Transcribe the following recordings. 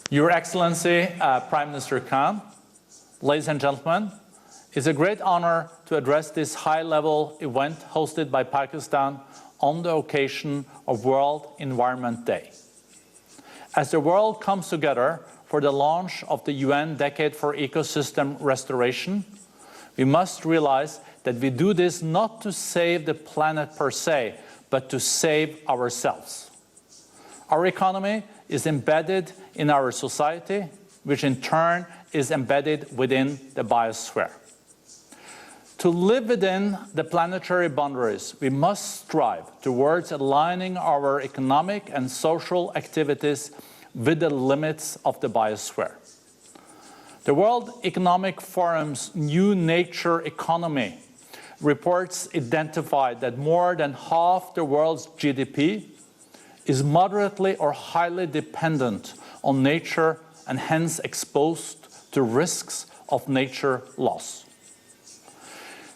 Your Excellency, Prime Minister Khan, ladies and gentlemen, it's a great honor to address this high-level event hosted by Pakistan on the occasion of World Environment Day. As the world comes together for the launch of the UN Decade for Ecosystem Restoration, we must realize that we do this not to save the planet per se, but to save ourselves. Our economy is embedded in our society, which in turn is embedded within the biosphere. To live within the planetary boundaries, we must strive towards aligning our economic and social activities with the limits of the biosphere. The World Economic Forum's New Nature Economy reports identified that more than half the world's GDP is moderately or highly dependent on nature and hence exposed to risks of nature loss.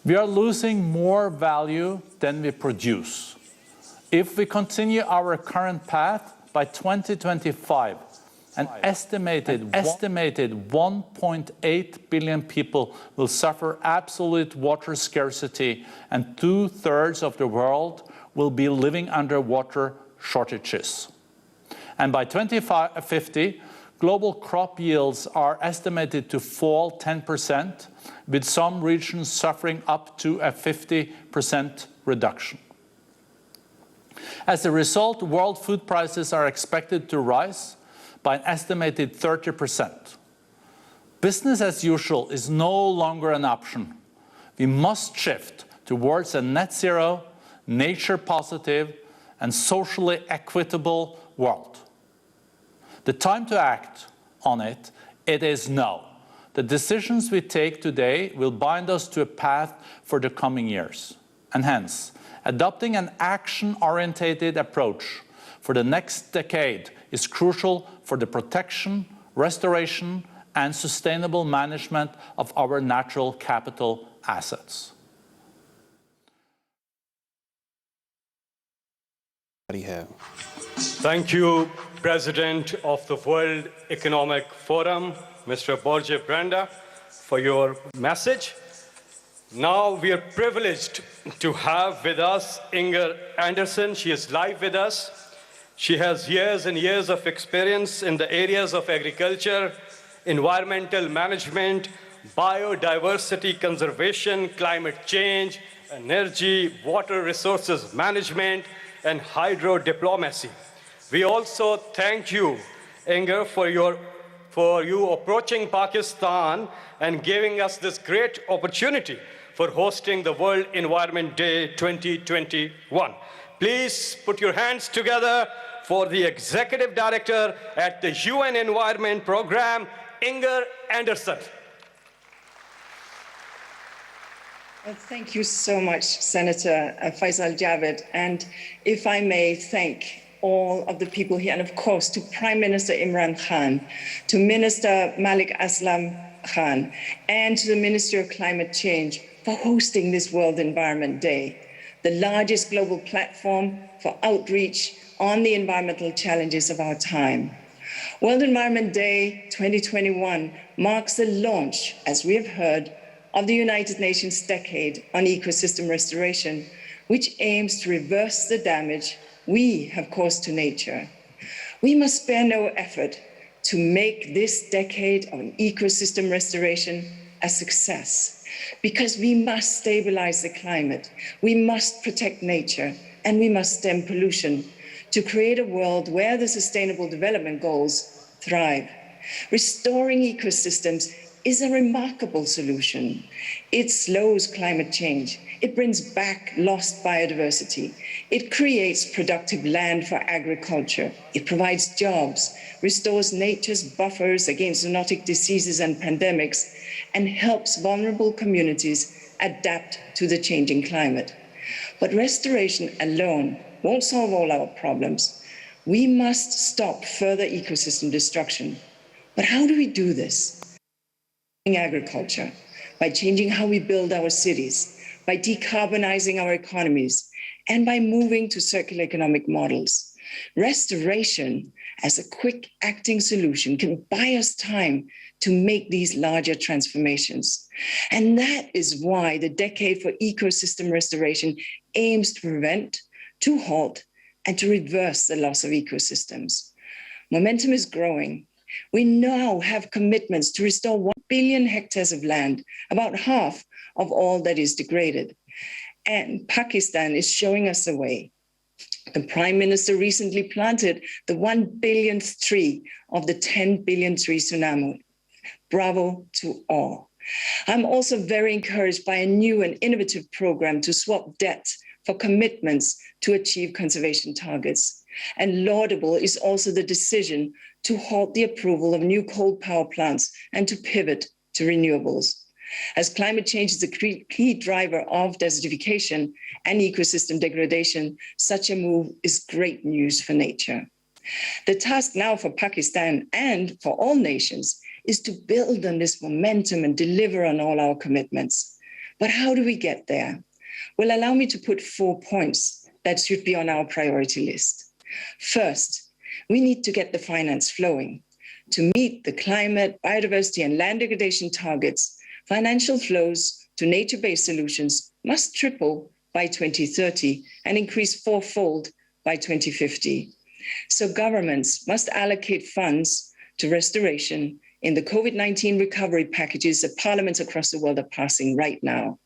We are losing more value than we produce. If we continue our current path, by 2025, an estimated 1.8 billion people will suffer absolute water scarcity, and 2/3 of the world will be living under water shortages. And by 2050, global crop yields are estimated to fall 10%, with some regions suffering up to a 50% reduction. As a result, world food prices are expected to rise by an estimated 30%. Business as usual is no longer an option. We must shift towards a net zero, nature positive, and socially equitable world. The time to act on it is now. The decisions we take today will bind us to a path for the coming years. And hence, adopting an action-oriented approach for the next decade is crucial for the protection, restoration, and sustainable management of our natural capital assets. Thank you, President of the World Economic Forum, Mr. Borje Brenda, for your message. Now we are privileged to have with us Inger Andersen. She is live with us. She has years and years of experience in the areas of agriculture, environmental management, biodiversity conservation, climate change, energy, water resources management, and hydro diplomacy. We also thank you, Inger, for you approaching Pakistan and giving us this great opportunity for hosting the World Environment Day 2021. Please put your hands together for the Executive Director at the UN Environment Program, Inger Andersen. Well, thank you so much, Senator Faisal Javed. And if I may thank all of the people here, and of course to Prime Minister Imran Khan, to Minister Malik Aslam Khan, and to the Ministry of Climate Change for hosting this World Environment Day, the largest global platform for outreach on the environmental challenges of our time. World Environment Day 2021 marks the launch, as we have heard, of the United Nations Decade on Ecosystem Restoration, which aims to reverse the damage we have caused to nature. We must spare no effort to make this decade on ecosystem restoration a success, because we must stabilize the climate, we must protect nature, and we must stem pollution to create a world where the Sustainable Development Goals thrive. Restoring ecosystems is a remarkable solution. It slows climate change. It brings back lost biodiversity. It creates productive land for agriculture. It provides jobs, restores nature's buffers against zoonotic diseases and pandemics, and helps vulnerable communities adapt to the changing climate. But restoration alone won't solve all our problems. We must stop further ecosystem destruction. But how do we do this? Agriculture, by changing how we build our cities, by decarbonizing our economies, and by moving to circular economic models. Restoration as a quick acting solution can buy us time to make these larger transformations. And that is why the Decade for Ecosystem Restoration aims to prevent, to halt, and to reverse the loss of ecosystems. Momentum is growing. We now have commitments to restore 1 billion hectares of land, about half of all that is degraded. And Pakistan is showing us the way. The Prime Minister recently planted the 1 billionth tree of the 10 billion tree tsunami. Bravo to all. I'm also very encouraged by a new and innovative program to swap debt for commitments to achieve conservation targets. And laudable is also the decision to halt the approval of new coal power plants and to pivot to renewables. As climate change is a key driver of desertification and ecosystem degradation, such a move is great news for nature. The task now for Pakistan and for all nations is to build on this momentum and deliver on all our commitments. But how do we get there? Well, allow me to put 4 points that should be on our priority list. First, we need to get the finance flowing. To meet the climate, biodiversity, and land degradation targets, financial flows to nature-based solutions must triple by 2030 and increase fourfold by 2050. So governments must allocate funds to restoration in the COVID-19 recovery packages that parliaments across the world are passing right now.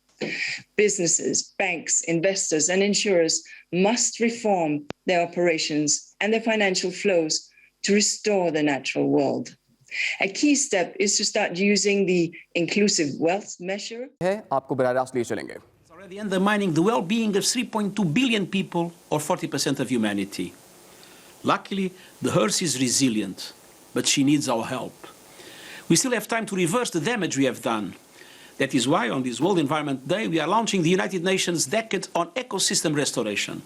Businesses, banks, investors, and insurers must reform their operations and their financial flows to restore the natural world. A key step is to start using the inclusive wealth measure. आपको बराह रास्त ले चलेंगे. It's already undermining the well-being of 3.2 billion people, or 40% of humanity. Luckily, the Earth is resilient, but she needs our help. We still have time to reverse the damage we have done. That is why, on this World Environment Day, we are launching the United Nations Decade on Ecosystem Restoration.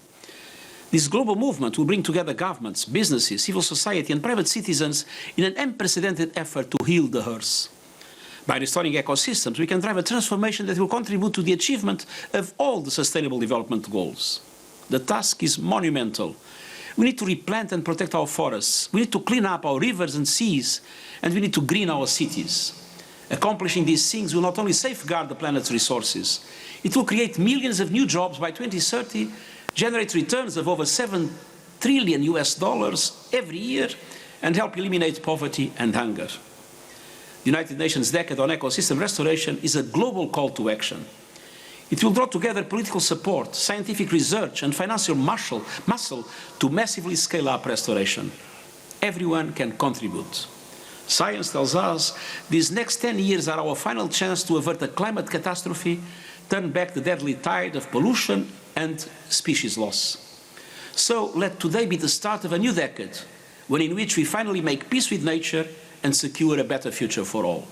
This global movement will bring together governments, businesses, civil society, and private citizens in an unprecedented effort to heal the Earth. By restoring ecosystems, we can drive a transformation that will contribute to the achievement of all the Sustainable Development Goals. The task is monumental. We need to replant and protect our forests. We need to clean up our rivers and seas, and we need to green our cities. Accomplishing these things will not only safeguard the planet's resources, it will create millions of new jobs by 2030, generate returns of over $7 trillion every year, and help eliminate poverty and hunger. The United Nations Decade on Ecosystem Restoration is a global call to action. It will draw together political support, scientific research, and financial muscle to massively scale up restoration. Everyone can contribute. Science tells us these next 10 years are our final chance to avert a climate catastrophe, turn back the deadly tide of pollution and species loss. So let today be the start of a new decade, one in which we finally make peace with nature and secure a better future for all.